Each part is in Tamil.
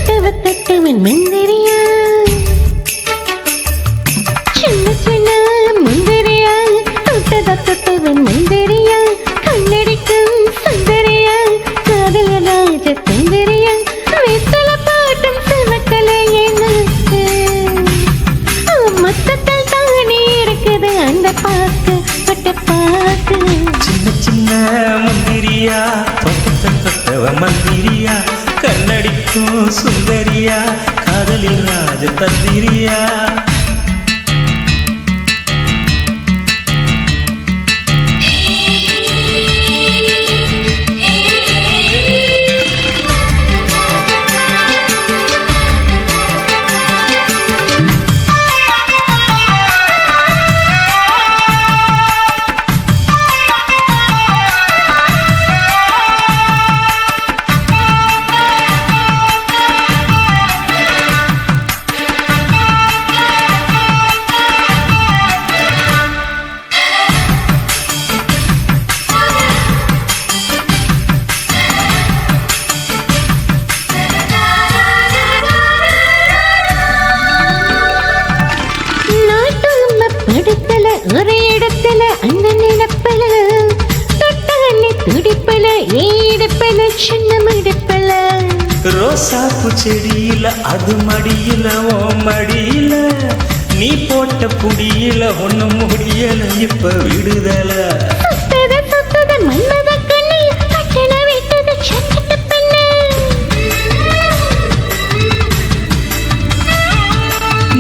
தொட்டவன் மந்திரியா சின்ன சின்ன முந்திரியா தொட்டவன் மந்திரியா கண்ணடிக்கும் சுந்தரியா காதல் ராஜ தந்திரியா வெத்தல பாட்டும் சிவக்கலை எனக்கு மொத்தத்தில் தானே இருக்குது அந்த பாக்கு பட்ட பாக்கு சின்ன சின்ன முந்திரியா தொட்டவ மந்திரியா கண்ணடிக்கும் சுந்தரியா காதலில் ராஜ தந்திரியா ஒரு இடத்துல அந்த நிலப்பல தொட்டாலே துடிப்பல ஏடுப்பல சின்ன மிடுப்பல ரோசாப்பு செடியில அது மடியில ஓ மடியில நீ போட்ட புடியில ஒண்ணு முடியல இப்ப விடுதல சுத்தத மன்மத கண்ணு கட்டண விட்டது சட்டத்து பண்ணு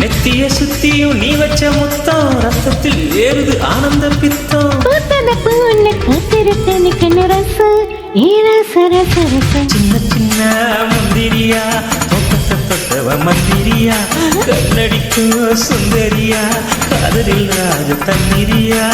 நெத்திய சுத்தியும் நீ வச்ச முத்தம் ரத்தத்தில் ஏறுது ஆனந்த பித்தம் பூத்தத பூன்னு காத்திருக்க நிக்கன ரசம் சின்ன சின்ன முந்திரியா தொட்டவ மந்திரியா கண்ணடிக்கும் சுந்தரியா காதலில் ராஜ தந்திரியா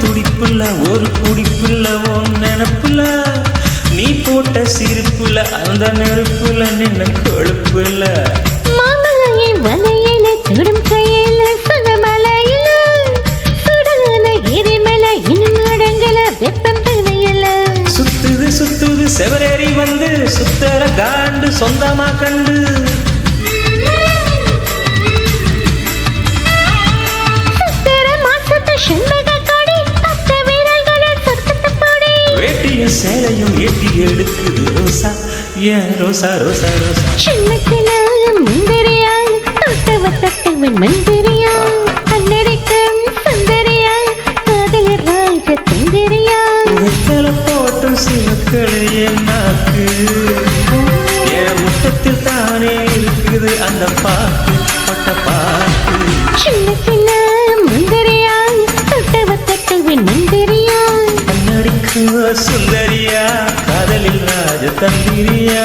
துடிப்புல ஒரு குடிப்புல உன் நினப்புல நீ போட்ட சிரிப்புல அந்த நெருப்புல நின்ன கொழுப்புல மாமலையை வலையில சுடும் கையில சுடமலையில சுடான எரிமலை இன்னும் அடங்கல வெப்பம் தனையில சுத்துது செவரேறி வந்து சுத்தர காண்டு சொந்தமா கண்டு சேலையும் ஏற்றி எடுக்குது ரோசா ஏன் ரோசா ரோசா ரோசா சின்ன சின்ன முந்திரியா தொட்டவன் மந்திரியா கண்ணடிக்கும் சுந்தரியா காதல் ராஜ தந்திரியா வெத்தல போட்டும் சிவக்களையே நாக்கு என் முத்தத்தில் தானே இருக்குது அந்த பாக்கு பட்ட பாக்கு சின்ன சின்ன முந்திரியா தொட்டவன் மந்திரியா சுந்தரியா காதலில் ராஜ தந்திரியா